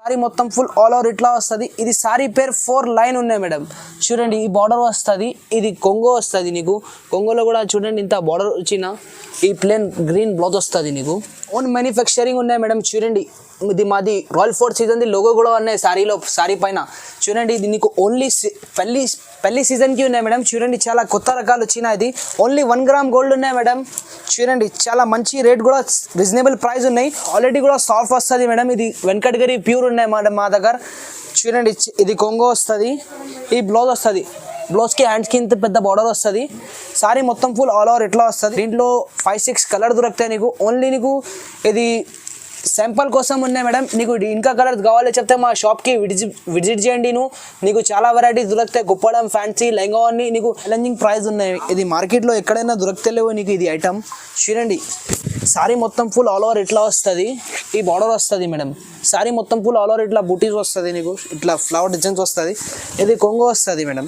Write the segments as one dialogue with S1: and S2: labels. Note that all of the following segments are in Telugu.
S1: సారీ మొత్తం ఫుల్ ఆల్ ఓవర్ ఇట్లా వస్తుంది. ఇది సారీ పేర్ 4 లైన్ ఉన్నాయి మేడం. చూడండి ఈ బార్డర్ వస్తుంది. ఇది కొంగో వస్తుంది నీకు. కొంగోలో కూడా చూడండి ఇంత బార్డర్ వచ్చిన ఈ ప్లేన్ గ్రీన్ బ్లౌజ్ వస్తుంది నీకు. ఓన్ మ్యానుఫ్యాక్చరింగ్ ఉన్నాయి మేడం. చూడండి ఇది మాది రాయల్ ఫోర్ట్ సీజన్ది లోగో కూడా ఉన్నాయి సారీలో, సారీ పైన. చూడండి ఇది నీకు ఓన్లీ పెళ్లి సీజన్కి ఉన్నాయి మేడం. చూడండి చాలా కొత్త రకాలు వచ్చిన ఇది ఓన్లీ 1 గ్రామ్ గోల్డ్ ఉన్నాయి మేడం. చూడండి చాలా మంచి రేట్ కూడా రీజనబుల్ ప్రైస్ ఉన్నాయి. క్వాలిటీ కూడా సాఫ్ట్ వస్తుంది మేడం. ఇది వెంకటగిరి ప్యూర్ ఉన్నాయి మేడం మా దగ్గర. చూడండి ఇది కొంగో వస్తుంది. ఈ బ్లౌజ్ వస్తుంది. బ్లౌజ్కి హ్యాండ్స్కి ఇంత పెద్ద బార్డర్ వస్తుంది. సారీ మొత్తం ఫుల్ ఆల్ ఓవర్ ఇట్లా వస్తుంది. దీంట్లో 5-6 కలర్ దొరుకుతాయి నీకు. ఓన్లీ నీకు ఇది శాంపుల్ కోసం ఉన్నాయి మేడం. నీకు ఇంకా కలర్స్ కావాలి చెప్తే మా షాప్కి విజిట్ చేయండి. నీకు చాలా వెరైటీస్ దొరుకుతాయి. కుప్పడం ఫ్యాన్సీ లెహంగా అన్ని నీకు ఛాలెంజింగ్ ప్రైస్ ఉన్నాయి. ఇది మార్కెట్లో ఎక్కడైనా దొరుకుతలేవు నీకు ఇది ఐటమ్. చూడండి సారీ మొత్తం ఫుల్ ఆల్ ఓవర్ ఇట్లా వస్తుంది. ఈ బార్డర్ వస్తుంది మేడం. సారీ మొత్తం ఫుల్ ఆల్ ఓవర్ ఇట్లా బూటీస్ వస్తుంది నీకు. ఇట్లా ఫ్లవర్ డిజైన్స్ వస్తుంది. ఇది కొంగో వస్తుంది madam.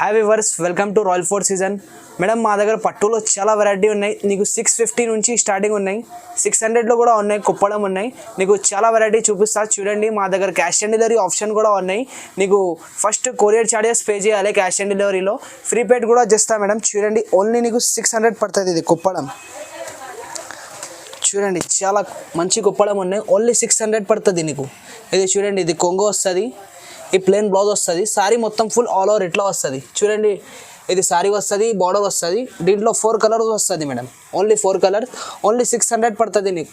S1: Have viewers, welcome to royal fort season. Madam మా దగ్గర పట్టులో చాలా వెరైటీ ఉన్నాయి. నీకు 650 నుంచి స్టార్టింగ్ ఉన్నాయి. 600లో కూడా ఉన్నాయి. కుప్పడం ఉన్నాయి. నీకు చాలా వెరైటీ చూపిస్తా. చూడండి మా దగ్గర క్యాష్ ఆన్ డెలివరీ ఆప్షన్ కూడా ఉన్నాయి. నీకు ఫస్ట్ కొరియర్ చార్జెస్ పే చేయాలి. క్యాష్ ఆన్ డెలివరీలో ఫ్రీ పేడ్ కూడా చేస్తా మేడం. చూడండి ఓన్లీ నీకు 600 పడుతుంది. ఇది కుప్పడం చూడండి చాలా మంచి కుప్పడం ఉన్నాయి. ఓన్లీ 600 పడుతుంది నీకు. ఇది చూడండి ఇది కొంగో వస్తుంది. ఈ ప్లెయిన్ బ్లౌజ్ వస్తుంది. సారీ మొత్తం ఫుల్ ఆల్ ఓవర్ ఇట్లా వస్తుంది. చూడండి ఇది సారీ వస్తుంది. బార్డర్ వస్తుంది. దీంట్లో 4 కలర్స్ వస్తుంది మేడం. Only 4 colours. ఓన్లీ 600 పడుతుంది నీకు.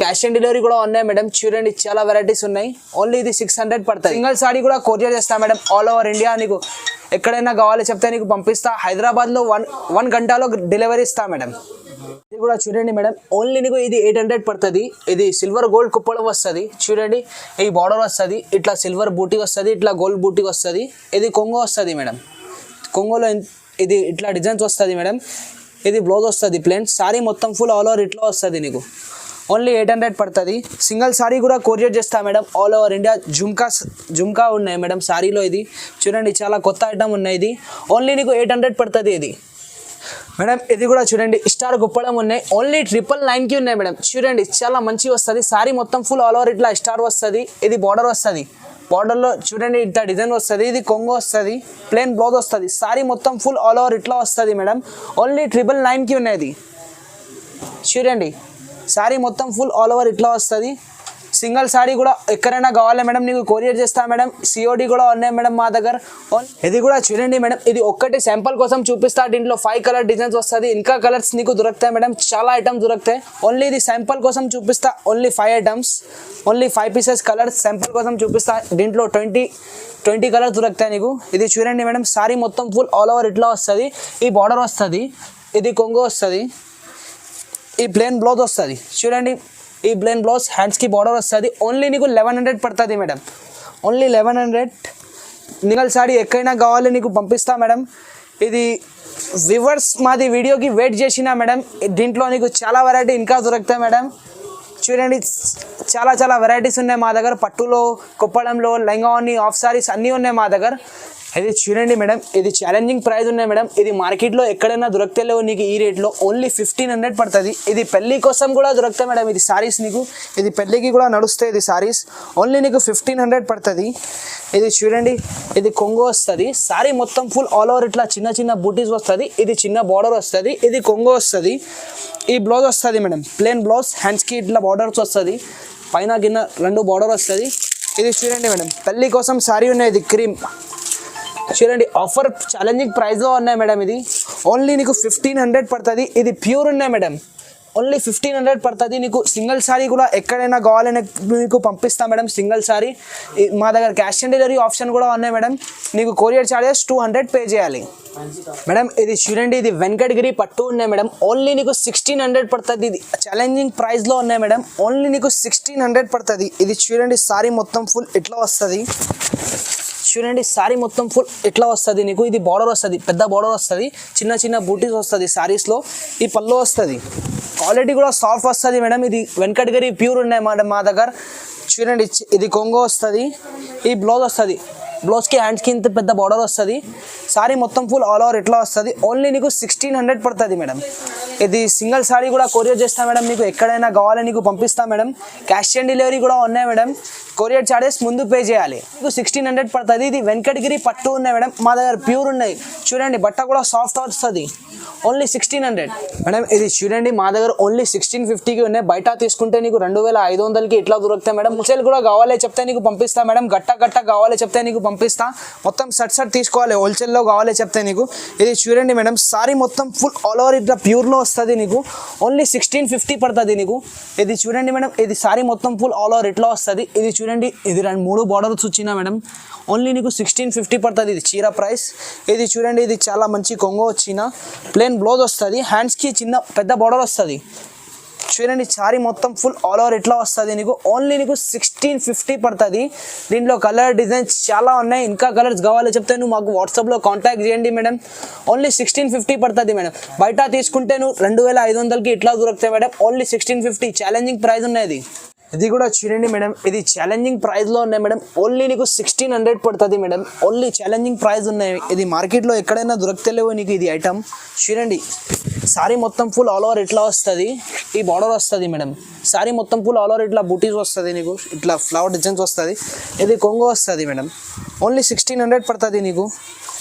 S1: క్యాష్ ఆన్ డెలివరీ కూడా ఉన్నాయి మేడం. చూడండి చాలా వెరైటీస్ ఉన్నాయి. ఓన్లీ ఇది 600 పడుతుంది. సింగిల్ సారీ కూడా కొరియర్ చేస్తా మేడం. ఆల్ ఓవర్ ఇండియా నీకు ఎక్కడైనా కావాలి చెప్తే నీకు పంపిస్తా. హైదరాబాద్లో 1 గంటలో డెలివరీ ఇస్తా మేడం. ఇది కూడా చూడండి మేడం. ఓన్లీ నీకు ఇది 800 పడుతుంది. ఇది సిల్వర్ గోల్డ్ కుప్పడం వస్తుంది. చూడండి ఈ బార్డర్ వస్తుంది. ఇట్లా సిల్వర్ బూటీ వస్తుంది. ఇట్లా గోల్డ్ బూటీ వస్తుంది. ఇది కొంగో వస్తుంది మేడం. కొంగోలో ఇది ఇట్లా డిజైన్స్ వస్తుంది మేడం. ఇది బ్లౌజ్ వస్తుంది ప్లెయిన్. సారీ మొత్తం ఫుల్ ఆల్ ఓవర్ ఇట్లా వస్తుంది నీకు. ఓన్లీ 800 పడుతుంది. సింగిల్ సారీ కూడా కొరియర్ చేస్తా madam. All over India. Jhumka ఉన్నాయి మేడం సారీలో. ఇది చూడండి చాలా కొత్త ఐటమ్ ఉన్నాయి. ఇది ఓన్లీ నీకు 800 పడుతుంది. ఇది మేడం ఇది కూడా చూడండి స్టార్ కుప్పడం ఉన్నాయి. ఓన్లీ 999కి ఉన్నాయి మేడం. చూడండి చాలా మంచి వస్తుంది. సారీ మొత్తం ఫుల్ ఆల్ ఓవర్ ఇట్లా స్టార్ వస్తుంది. ఇది బార్డర్ వస్తుంది. బార్డర్లో చూడండి ఇట్లా డిజైన్ వస్తుంది. ఇది కొంగో వస్తుంది. ప్లెయిన్ బ్లౌజ్ వస్తుంది. సారీ మొత్తం ఫుల్ ఆల్ ఓవర్ ఇట్లా వస్తుంది మేడం. ఓన్లీ 999కి ఉన్నది. చూడండి సారీ మొత్తం ఫుల్ ఆల్ ఓవర్ ఇట్లా వస్తుంది. సింగిల్ సారీ కూడా ఎక్కడైనా కావాలి మేడం నీకు కొరియర్ చేస్తా మేడం. సిఓడి కూడా ఉన్నాయి మేడం మా దగ్గర. ఇది కూడా చూడండి మేడం. ఇది ఒక్కటి శాంపుల్ కోసం చూపిస్తా. దీంట్లో 5 కలర్ డిజైన్స్ వస్తుంది. ఇంకా కలర్స్ నీకు దొరుకుతాయి మేడం. చాలా ఐటమ్స్ దొరుకుతాయి. ఓన్లీ ఇది శాంపుల్ కోసం చూపిస్తా. Only 5 items. Only 5 pieces colours sample కోసం చూపిస్తా. దీంట్లో 20 కలర్స్ దొరుకుతాయి నీకు. ఇది చూడండి మేడం. సారీ మొత్తం ఫుల్ ఆల్ ఓవర్ ఇట్లా వస్తుంది. ఈ బార్డర్ వస్తుంది. ఇది కొంగో వస్తుంది. ఈ ప్లెయిన్ బ్లౌజ్ వస్తుంది. చూడండి ఈ ప్లెయిన్ బ్లౌజ్ హ్యాండ్స్కి బార్డర్ వస్తుంది. ఓన్లీ నీకు 1100 పడుతుంది మేడం. ఓన్లీ 1100. సింగిల్ సారీ ఎక్కడైనా కావాలి నీకు పంపిస్తా మేడం. ఇది వ్యూవర్స్ మాది వీడియోకి వెయిట్ చేసినా మేడం. దీంట్లో నీకు చాలా వెరైటీ ఇంకా దొరుకుతాయి మేడం. చూడండి చాలా వెరైటీస్ ఉన్నాయి మా దగ్గర. పట్టులో కుప్పడంలో లెహంగా ఆఫ్ సారీస్ అన్నీ ఉన్నాయి మా దగ్గర. ఇది చూడండి మేడం. ఇది ఛాలెంజింగ్ ప్రైస్ ఉన్నాయి మేడం. ఇది మార్కెట్లో ఎక్కడైనా దొరకలేవు నీకు ఈ రేట్లో. ఓన్లీ 1500 పడుతుంది. ఇది పెళ్లి కోసం కూడా దొరుకుతాయి మేడం. ఇది సారీస్ నీకు ఇది పెళ్ళికి కూడా నడుస్తాయి. ఇది సారీస్ ఓన్లీ నీకు 1500 పడుతుంది. ఇది చూడండి ఇది కొంగో వస్తుంది. సారీ మొత్తం ఫుల్ ఆల్ ఓవర్ ఇట్లా చిన్న బూటీస్ వస్తుంది. ఇది చిన్న బార్డర్ వస్తుంది. ఇది కొంగో వస్తుంది. ఈ బ్లౌజ్ వస్తుంది మేడం. Plain blouse. హ్యాండ్స్కి ఇట్లా బార్డర్స్ వస్తుంది. పైన కింద 2 బార్డర్ వస్తుంది. ఇది చూడండి మేడం. పెళ్లి కోసం సారీ ఉన్నాయి. ఇది క్రీమ్ చూడండి ఆఫర్ ఛాలెంజింగ్ ప్రైస్లో ఉన్నాయి మేడం. ఇది ఓన్లీ నీకు 1500 పడుతుంది. ఇది ప్యూర్ ఉన్నాయి మేడం. ఓన్లీ 1500 పడుతుంది నీకు. సింగిల్ సారీ కూడా ఎక్కడైనా కావాలని నీకు పంపిస్తా మేడం. సింగిల్ సారీ మా దగ్గర క్యాష్ ఆన్ డెలివరీ ఆప్షన్ కూడా ఉన్నాయి మేడం. నీకు కొరియర్ చార్జెస్ 200 పే చేయాలి మేడం. ఇది చూడండి ఇది వెంకటగిరి పట్టు ఉన్నాయి మేడం. ఓన్లీ నీకు 1600 పడుతుంది. ఇది ఛాలెంజింగ్ ప్రైస్లో ఉన్నాయి మేడం. ఓన్లీ నీకు 1600 పడుతుంది. ఇది చూడండి సారీ మొత్తం ఫుల్ ఇట్లా వస్తుంది. చూడండి సారీ మొత్తం ఫుల్ ఇట్లా వస్తుంది నీకు. ఇది బార్డర్ వస్తుంది. పెద్ద బార్డర్ వస్తుంది. చిన్న బూటీస్ వస్తుంది సారీస్లో. ఈ పళ్ళు వస్తుంది. క్వాలిటీ కూడా సాఫ్ట్ వస్తుంది మేడం. ఇది వెంకటగిరి ప్యూర్ ఉన్నాయి మేడం మా దగ్గర. చూడండి ఇది కొంగో వస్తుంది. ఈ బ్లౌజ్ వస్తుంది. బ్లౌజ్కి హ్యాండ్స్కి ఇంత పెద్ద బార్డర్ వస్తుంది. సారీ మొత్తం ఫుల్ ఆల్ ఓవర్ ఇట్లా వస్తుంది. ఓన్లీ నీకు 1600 పడుతుంది మేడం. ఇది సింగిల్ సారీ కూడా కొరియర్ చేస్తా మేడం, నీకు ఎక్కడైనా కావాలని నీకు పంపిస్తా మేడం. క్యాష్ ఆన్ డెలివరీ కూడా ఉన్నాయి మేడం, కొరియర్ చార్జెస్ ముందు పే చేయాలి. మీకు 1600 పడుతుంది. ఇది వెంకటగిరి పట్టు ఉన్నాయి మేడం, మా దగ్గర ప్యూర్ ఉన్నాయి. చూడండి బట్ట కూడా సాఫ్ట్ వస్తుంది, ఓన్లీ 1600 మేడం. ఇది చూడండి మా దగ్గర ఓన్లీ 1650కి ఉన్నాయి. బయట తీసుకుంటే నీకు 2500కి ఇట్లా దొరుకుతాయి మేడం. హోల్సేల్ కూడా కావాలి చెప్తే నీకు పంపిస్తా మేడం, గట్ట కావాలి చెప్తే నీకు పంపిస్తా. మొత్తం సెట్ తీసుకోవాలి, హోల్సేల్లో కావాలి చెప్తే నీకు. ఇది చూడండి మేడం, సారీ మొత్తం ఫుల్ ఆల్ ఓవర్ ఇట్లా ప్యూర్లో వస్తుంది నీకు, ఓన్లీ 1650 పడుతుంది నీకు. ఇది చూడండి మేడం, ఇది సారీ మొత్తం ఫుల్ ఆల్ ఓవర్ ఇట్లా వస్తుంది. ఇది చూడండి, ఇది 3 బార్డర్స్ వచ్చినా మేడం, ఓన్లీ నీకు 1650 పడుతుంది ఇది చీర ప్రైస్. ఇది చూడండి, ఇది చాలా మంచి కొంగో వచ్చిన ప్లెయిన్ బ్లౌజ్ వస్తుంది, హ్యాండ్స్కి చిన్న పెద్ద బార్డర్ వస్తుంది. చూడండి సారీ మొత్తం ఫుల్ ఆల్ ఓవర్ ఇట్లా వస్తుంది నీకు, ఓన్లీ నీకు 1650 పడుతుంది. దీంట్లో కలర్ డిజైన్స్ చాలా ఉన్నాయి, ఇంకా కలర్స్ కావాలి చెప్తే నువ్వు మాకు వాట్సాప్లో కాంటాక్ట్ చేయండి మేడం. ఓన్లీ 1650 పడుతుంది మేడం. బయట తీసుకుంటే నువ్వు 2500కి ఇట్లా దొరుకుతాయి మేడం, ఓన్లీ 1650. ఛాలెంజింగ్ ప్రైస్ ఉన్నది. ఇది కూడా చూడండి మేడం, ఇది ఛాలెంజింగ్ ప్రైస్లో ఉన్నాయి మేడం, ఓన్లీ నీకు 1600 పడుతుంది మేడం, ఓన్లీ ఛాలెంజింగ్ ప్రైస్ ఉన్నాయి. ఇది మార్కెట్లో ఎక్కడైనా దొరకలేవు నీకు ఇది ఐటమ్. చూడండి సారీ మొత్తం ఫుల్ ఆల్ ఓవర్ ఇట్లా వస్తుంది, ఈ బార్డర్ వస్తుంది మేడం. సారీ మొత్తం ఫుల్ ఆల్ ఓవర్ ఇట్లా బూటీస్ వస్తుంది నీకు, ఇట్లా ఫ్లవర్ డిజైన్స్ వస్తుంది. ఇది కొంగో వస్తుంది మేడం, ఓన్లీ 1600 పడుతుంది నీకు.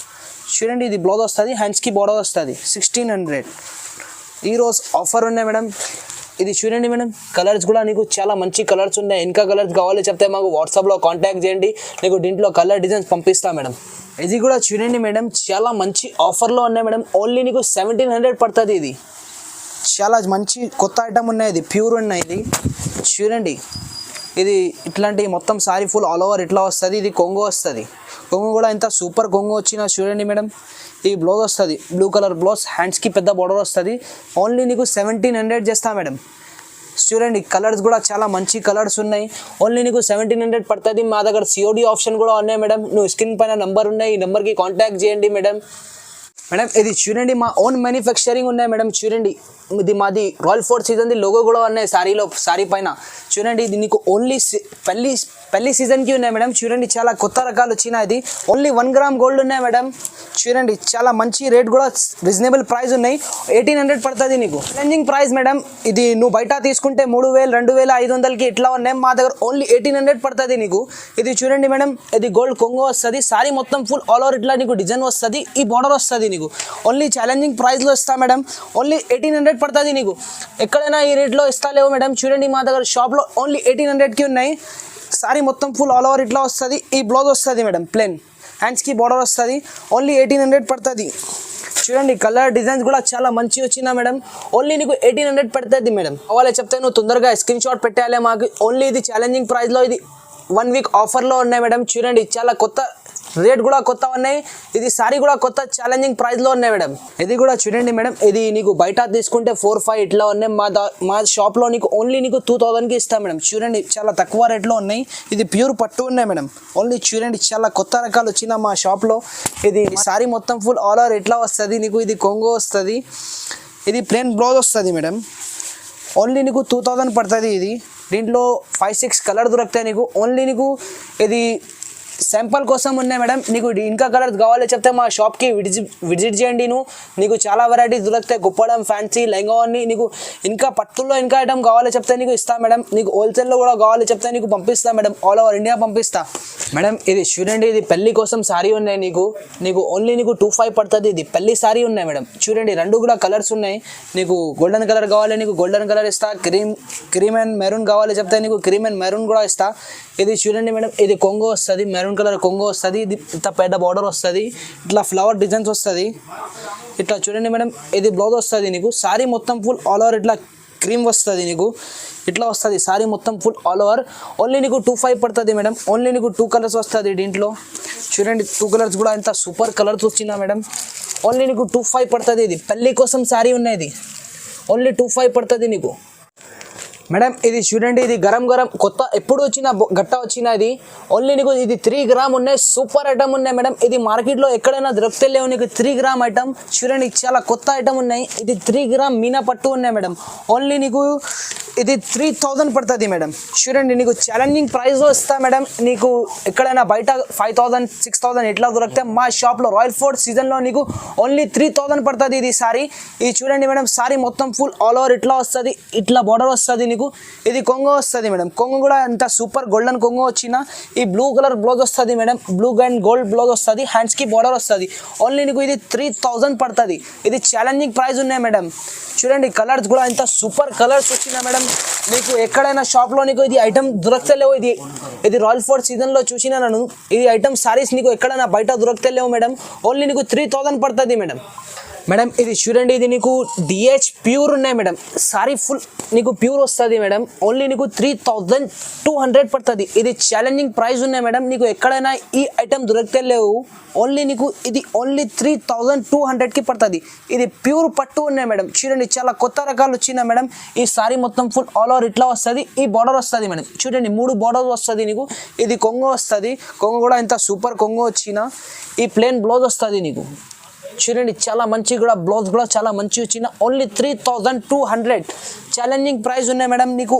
S1: చూడండి ఇది బ్లౌజ్ వస్తుంది, హ్యాండ్స్కి బార్డర్ వస్తుంది, 1600. ఈరోజు ఆఫర్ ఉన్నాయి మేడం. ఇది చూడండి మేడం, కలర్స్ కూడా నీకు చాలా మంచి కలర్స్ ఉన్నాయి. ఇంకా కలర్స్ కావాలి చెప్తే మాకు వాట్సాప్లో కాంటాక్ట్ చేయండి, నీకు దీంట్లో కలర్ డిజైన్స్ పంపిస్తా మేడం. ఇది కూడా చూడండి మేడం, చాలా మంచి ఆఫర్లో ఉన్నాయి మేడం, ఓన్లీ నీకు 1700 పడుతుంది. ఇది చాలా మంచి కొత్త ఐటమ్ ఉన్నాయి, ఇది ప్యూర్ ఉన్నాయి. ఇది చూడండి, ఇది ఇట్లాంటి మొత్తం సారీ ఫుల్ ఆల్ ఓవర్ ఇట్లా వస్తుంది. ఇది కొంగో వస్తుంది, కొంగో కూడా ఇంత సూపర్ కొంగో వచ్చినా చూడండి మేడం. ఈ బ్లౌజ్ వస్తుంది, బ్లూ కలర్ బ్లౌజ్, హ్యాండ్స్కి పెద్ద బార్డర్ వస్తుంది, ఓన్లీ నీకు 1700 చేస్తా మేడం. చూడండి కలర్స్ కూడా చాలా మంచి కలర్స్ ఉన్నాయి, ఓన్లీ నీకు 1700 పడుతుంది. మా దగ్గర COD ఆప్షన్ కూడా ఉన్నాయి మేడం. నువ్వు స్క్రీన్ పైన నంబర్ ఉన్నాయి, ఈ నెంబర్కి కాంటాక్ట్ చేయండి మేడం. మేడం ఇది చూడండి, మా ఓన్ మ్యానుఫ్యాక్చరింగ్ ఉన్నాయి మేడం. చూడండి ఇది మాది రాయల్ ఫోర్ట్ సీజన్ది లోగో కూడా ఉన్నాయి సారీలో, సారీ పైన. చూడండి ఇది నీకు ఓన్లీ పెళ్లి సీజన్కి ఉన్నాయి మేడం. చూడండి చాలా కొత్త రకాలు వచ్చినాయి. ఇది ఓన్లీ 1 గ్రామ్ గోల్డ్ ఉన్నాయి మేడం. చూడండి చాలా మంచి రేట్ కూడా, రీజనబుల్ ప్రైస్ ఉన్నాయి, 1800 పడుతుంది నీకు. Challenging price madam. ఇది నువ్వు బయట తీసుకుంటే 3000 2500కి ఇట్లా ఉన్నాయి, మా దగ్గర ఓన్లీ 1800 పడుతుంది నీకు. ఇది చూడండి మేడం, ఇది గోల్డ్ కొంగో వస్తుంది, సారీ మొత్తం ఫుల్ ఆల్ ఓవర్ ఇట్లా నీకు డిజైన్ వస్తుంది, ఈ బార్డర్ వస్తుంది నీకు. ఓన్లీ ఛాలెంజింగ్ ప్రైస్లో ఇస్తా మేడం, ఓన్లీ 1800 పడుతుంది నీకు. ఎక్కడైనా ఈ రేట్లో ఇస్తాలేవు మేడం. చూడండి మా దగ్గర షాప్లో ఓన్లీ 1800కి ఉన్నాయి. సారీ మొత్తం ఫుల్ ఆల్ ఓవర్ ఇట్లా వస్తుంది, ఈ బ్లౌజ్ వస్తుంది మేడం ప్లెయిన్, హ్యాండ్స్కి బార్డర్ వస్తుంది, ఓన్లీ 1800 పడుతుంది. చూడండి కలర్ డిజైన్స్ కూడా చాలా మంచి వచ్చినా మేడం, ఓన్లీ నీకు 1800 పడుతుంది మేడం. కావాలి చెప్తే నువ్వు తొందరగా స్క్రీన్ షాట్ పెట్టాలి మాకు. ఓన్లీ ఇది ఛాలెంజింగ్ ప్రైస్లో, ఇది 1 వీక్ ఆఫర్లో ఉన్నాయి మేడం. చూడండి చాలా కొత్త రేట్ కూడా కొత్త ఉన్నాయి, ఇది సారీ కూడా కొత్త ఛాలెంజింగ్ ప్రైస్లో ఉన్నాయి మేడం. ఇది కూడా చూడండి మేడం, ఇది నీకు బయట తీసుకుంటే 4-5 ఇట్లా ఉన్నాయి, మా షాప్లో నీకు ఓన్లీ నీకు 2000కి ఇస్తాం మేడం. చూడండి చాలా తక్కువ రేట్లో ఉన్నాయి, ఇది ప్యూర్ పట్టు ఉన్నాయి మేడం. ఓన్లీ చూడండి చాలా కొత్త రకాలు వచ్చిన మా షాప్లో. ఇది సారీ మొత్తం ఫుల్ ఆల్ ఓవర్ ఇట్లా వస్తుంది నీకు, ఇది కొంగో వస్తుంది, ఇది ప్లెయిన్ బ్లౌజ్ వస్తుంది మేడం. ఓన్లీ నీకు 2000 పడుతుంది. ఇది దీంట్లో 5-6 కలర్ దొరుకుతాయి నీకు. ఓన్లీ నీకు ఇది శాంపుల్ కోసం ఉన్నాయి మేడం. నీకు ఇంకా కలర్స్ కావాలి చెప్తే మా షాప్కి విజిట్ చేయండి. నీకు చాలా వెరైటీస్ దొరుకుతాయి, కుప్పడం, ఫ్యాన్సీ, లెహంగా అన్ని. నీకు ఇంకా పట్టుల్లో ఇంకా ఐటమ్ కావాలి చెప్తే నీకు ఇస్తా మేడం. నీకు హోల్సేల్లో కూడా కావాలి చెప్తే నీకు పంపిస్తా మేడం, ఆల్ ఓవర్ ఇండియా పంపిస్తా మేడం. ఇది చూడండి, ఇది పెళ్లి కోసం సారీ ఉన్నాయి నీకు ఓన్లీ నీకు 25 పడుతుంది. ఇది పెళ్లి సారీ ఉన్నాయి మేడం. చూడండి 2 కూడా కలర్స్ ఉన్నాయి. నీకు గోల్డెన్ కలర్ కావాలి, నీకు గోల్డెన్ కలర్ ఇస్తా. క్రీమ్ అండ్ మెరూన్ కావాలి చెప్తే నీకు క్రీమ్ అండ్ మెరూన్ కూడా ఇస్తా. ఇది చూడండి మేడం, ఇది కొంగో వస్తుంది, మెరూన్ కలర్ కొంగో వస్తుంది, ఇది ఇంత పెద్ద బార్డర్ వస్తుంది, ఇట్లా ఫ్లవర్ డిజైన్స్ వస్తుంది. ఇట్లా చూడండి మేడం, ఇది బ్లౌజ్ వస్తుంది నీకు. సారీ మొత్తం ఫుల్ ఆల్ ఓవర్ ఇట్లా క్రీమ్ వస్తుంది నీకు, ఇట్లా వస్తుంది సారీ మొత్తం ఫుల్ ఆల్ ఓవర్. ఓన్లీ నీకు 25 పడుతుంది మేడం. ఓన్లీ నీకు 2 కలర్స్ వస్తుంది దీంట్లో. చూడండి 2 కలర్స్ కూడా ఎంత సూపర్ కలర్స్ వచ్చిందా మేడం. ఓన్లీ నీకు 25 పడుతుంది. ఇది పెళ్లి కోసం సారీ ఉన్నది, ఓన్లీ 25 పడుతుంది నీకు. మేడం ఇది చూడండి, ఇది గరం గరం కొత్త ఎప్పుడు వచ్చిన గట్ట వచ్చిన ఇది ఓన్లీ నీకు ఇది 3 గ్రామ్ ఉన్నాయి. సూపర్ ఐటమ్ ఉన్నాయి మేడం. ఇది మార్కెట్లో ఎక్కడైనా దొరుకుతలేవు నీకు 3 గ్రామ్ ఐటమ్. చూడండి చాలా కొత్త ఐటమ్ ఉన్నాయి. ఇది 3 గ్రామ్ మీనా పట్టు ఉన్నాయి మేడం. ఓన్లీ నీకు ఇది 3000 పడుతుంది మేడం. చూడండి నీకు ఛాలెంజింగ్ ప్రైస్ వస్తా మేడం. నీకు ఎక్కడైనా బయట 5000 6000 ఎట్లా దొరికితే మా షాప్లో రాయల్ ఫోర్ట్ సీజన్లో నీకు ఓన్లీ 3000 పడుతుంది ఇది సారీ. ఇది చూడండి మేడం, సారీ మొత్తం ఫుల్ ఆల్ ఓవర్ ఇట్లా వస్తుంది, ఇట్లా బార్డర్ వస్తుంది నీకు. ఇది కొంగో వస్తుంది మేడం. కొంగో కూడా ఎంత సూపర్ గోల్డెన్ కొంగో వచ్చిన ఈ బ్లూ కలర్ బ్లౌజ్ వస్తుంది madam. Blue and gold blouse వస్తుంది, హ్యాండ్స్ కి బార్డర్ వస్తుంది. ఓన్లీ నీకు ఇది 3000 పడుతుంది. ఇది ఛాలెంజింగ్ ప్రైస్ ఉన్నాయి మేడం. చూడండి కలర్స్ కూడా ఎంత సూపర్ కలర్స్ వచ్చినా మేడం. నీకు ఎక్కడైనా షాప్లో నీకు ఇది ఐటమ్ దొరకలేవు. ఇది రాయల్ ఫోర్ట్ సీజన్లో చూసినా నేను ఇది ఐటమ్ సారీస్ నీకు ఎక్కడైనా బయట దొరకలేవు మేడం. ఓన్లీ నీకు 3000 పడుతుంది మేడం. మేడం ఇది చూడండి, ఇది నీకు డిహెచ్ ప్యూర్ ఉన్నాయి మేడం. సారీ ఫుల్ నీకు ప్యూర్ వస్తుంది మేడం. ఓన్లీ నీకు 3200 పడుతుంది. ఇది ఛాలెంజింగ్ ప్రైస్ ఉన్నాయి మేడం. నీకు ఎక్కడైనా ఈ ఐటమ్ దొరకలేవు. ఓన్లీ నీకు ఇది ఓన్లీ 3200కి పడుతుంది. ఇది ప్యూర్ పట్టు ఉన్నాయి మేడం. చూడండి చాలా కొత్త రకాలు వచ్చినాయి మేడం. ఈ సారీ మొత్తం ఫుల్ ఆల్ ఓవర్ ఇట్లా వస్తుంది, ఈ బార్డర్ వస్తుంది మేడం. చూడండి 3 బార్డర్ వస్తుంది నీకు. ఇది కొంగో వస్తుంది. కొంగో కూడా ఎంత సూపర్ కొంగో వచ్చిన ఈ ప్లేన్ బ్లౌజ్ వస్తుంది నీకు. చూడండి చాలా మంచి కూడా బ్లౌజ్ కూడా చాలా మంచి వచ్చిన ఓన్లీ 3200 ఛాలెంజింగ్ ప్రైస్ ఉన్నాయి మేడం. నీకు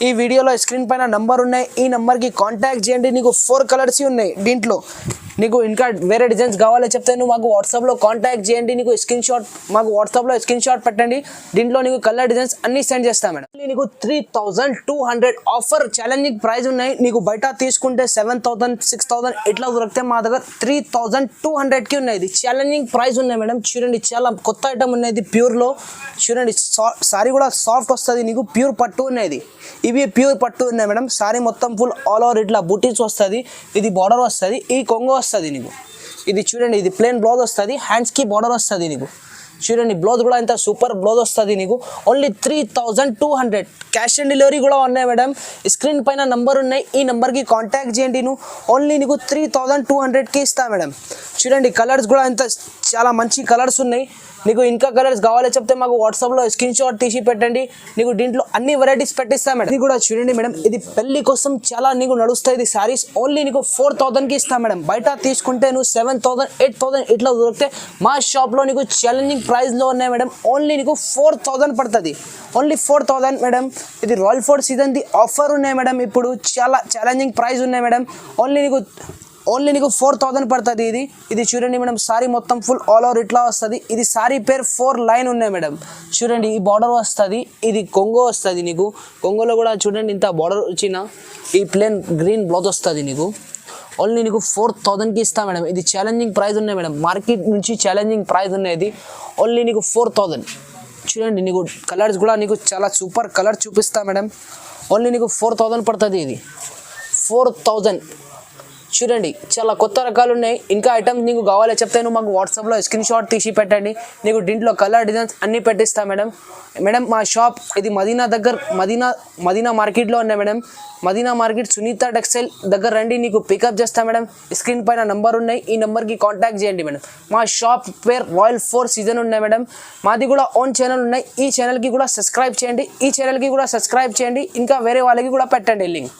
S1: ఈ వీడియోలో స్క్రీన్ పైన నంబర్ ఉన్నాయి, ఈ నెంబర్కి కాంటాక్ట్ చేయండి. నీకు 4 కలర్స్ ఉన్నాయి దీంట్లో. నీకు ఇంకా వేరే డిజైన్స్ కావాలో చెప్తే నువ్వు మాకు వాట్సాప్లో కాంటాక్ట్ చేయండి. నీకు మాకు వాట్సాప్లో స్క్రీన్ షాట్ పెట్టండి. దీంట్లో నీకు కలర్ డిజైన్స్ అన్ని సెండ్ చేస్తాం మేడం. నీకు 3200 ఆఫర్ ఛాలెంజింగ్ ప్రైస్ ఉన్నాయి. నీకు బయట తీసుకుంటే 7000 6000 ఇట్లా దొరికితే మా దగ్గర 3200కి ఉన్నాయి. ఇది ఛాలెంజింగ్ ప్రైస్ ఉన్నాయి మేడం. చూడండి చాలా కొత్త ఐటమ్ ఉన్నాయి ప్యూర్లో. చూడండి సారీ కూడా సాఫ్ట్ వస్తుంది నీకు. ప్యూర్ పట్టు ఉన్నాయి. ఇవి ప్యూర్ పట్టు ఉన్నాయి మేడం. సారీ మొత్తం ఫుల్ ఆల్ ఓవర్ ఇట్లా బుటీస్ వస్తుంది. ఇది బార్డర్ వస్తుంది, ఈ కొంగో వస్తుంది నీకు. ఇది చూడండి ఇది ప్లేన్ బ్లౌజ్ వస్తుంది, హ్యాండ్స్కి బార్డర్ వస్తుంది నీకు. చూడండి బ్లౌజ్ కూడా ఎంత సూపర్ బ్లౌజ్ వస్తుంది నీకు. ఓన్లీ 3200 క్యాష్ ఆన్ డెలివరీ కూడా ఉన్నాయి మేడం. స్క్రీన్ పైన నంబర్ ఉన్నాయి, ఈ నెంబర్కి కాంటాక్ట్ చేయండి. నువ్వు ఓన్లీ నీకు 3200కి ఇస్తా మేడం. చూడండి కలర్స్ కూడా ఎంత చాలా మంచి కలర్స్ ఉన్నాయి. నీకు ఇంకా కలర్స్ కావాలో చెప్తే మాకు వాట్సాప్లో స్క్రీన్ షాట్ తీసి పెట్టండి. నీకు దీంట్లో అన్ని వెరైటీస్ పెట్టిస్తా మేడం. ఇది కూడా చూడండి మేడం, ఇది పెళ్లి కోసం చాలా నీకు నడుస్తాయి. ఇది సారీస్ ఓన్లీ నీకు 4000కి ఇస్తా మేడం. బయట తీసుకుంటే నువ్వు 7000 8000 ఇట్లా దొరికితే మా షాప్లో నీకు ఛాలెంజింగ్ ప్రైస్లో ఉన్నాయి మేడం. ఓన్లీ నీకు 4000 పడుతుంది. Only 4000 madam. ఇది రాయల్ ఫోర్ట్ సీజన్ది ఆఫర్ ఉన్నాయి మేడం. ఇప్పుడు చాలా ఛాలెంజింగ్ ప్రైస్ ఉన్నాయి మేడం. ఓన్లీ నీకు 4000 పడుతుంది. ఇది చూడండి మేడం, సారీ మొత్తం ఫుల్ ఆల్ ఓవర్ ఇట్లా వస్తుంది. ఇది సారీ పేరు 4 లైన్ ఉన్నాయి మేడం. చూడండి ఈ బార్డర్ వస్తుంది, ఇది కొంగో వస్తుంది నీకు. కొంగోలో కూడా చూడండి ఇంత బార్డర్ వచ్చిన ఈ ప్లేన్ గ్రీన్ బ్లౌజ్ వస్తుంది నీకు. ఓన్లీ నీకు 4000కి ఇస్తా మేడం. ఇది ఛాలెంజింగ్ ప్రైస్ ఉన్నాయి మేడం. మార్కెట్ నుంచి ఛాలెంజింగ్ ప్రైస్ ఉన్నాయి. ఓన్లీ నీకు 4000. చూడండి నీకు కలర్స్ కూడా నీకు చాలా సూపర్ కలర్ చూపిస్తా మేడం. ఓన్లీ నీకు 4000 పడుతుంది. ఇది 4000. చూడండి చాలా కొత్త రకాలు ఉన్నాయి. ఇంకా ఐటమ్స్ నీకు కావాలో చెప్తే నువ్వు మాకు వాట్సాప్లో స్క్రీన్ షాట్ తీసి పెట్టండి. నీకు దీంట్లో కలర్ డిజైన్స్ అన్నీ పెట్టిస్తా మేడం. మా షాప్ ఇది మదీనా మార్కెట్లో ఉన్నాయి madam. Madina market Sunitha textile దగ్గర రండి, నీకు పికప్ చేస్తా మేడం. స్క్రీన్ పైన నంబర్ ఉన్నాయి, ఈ నెంబర్కి కాంటాక్ట్ చేయండి మేడం. మా షాప్ పేరు రాయల్ ఫోర్ట్ సీజన్ ఉన్నాయి మేడం. మాది కూడా ఓన్ ఛానల్ ఉన్నాయి. ఈ ఛానల్కి కూడా సబ్స్క్రైబ్ చేయండి, ఈ ఛానల్కి కూడా సబ్స్క్రైబ్ చేయండి. ఇంకా వేరే వాళ్ళకి కూడా పెట్టండి లింక్.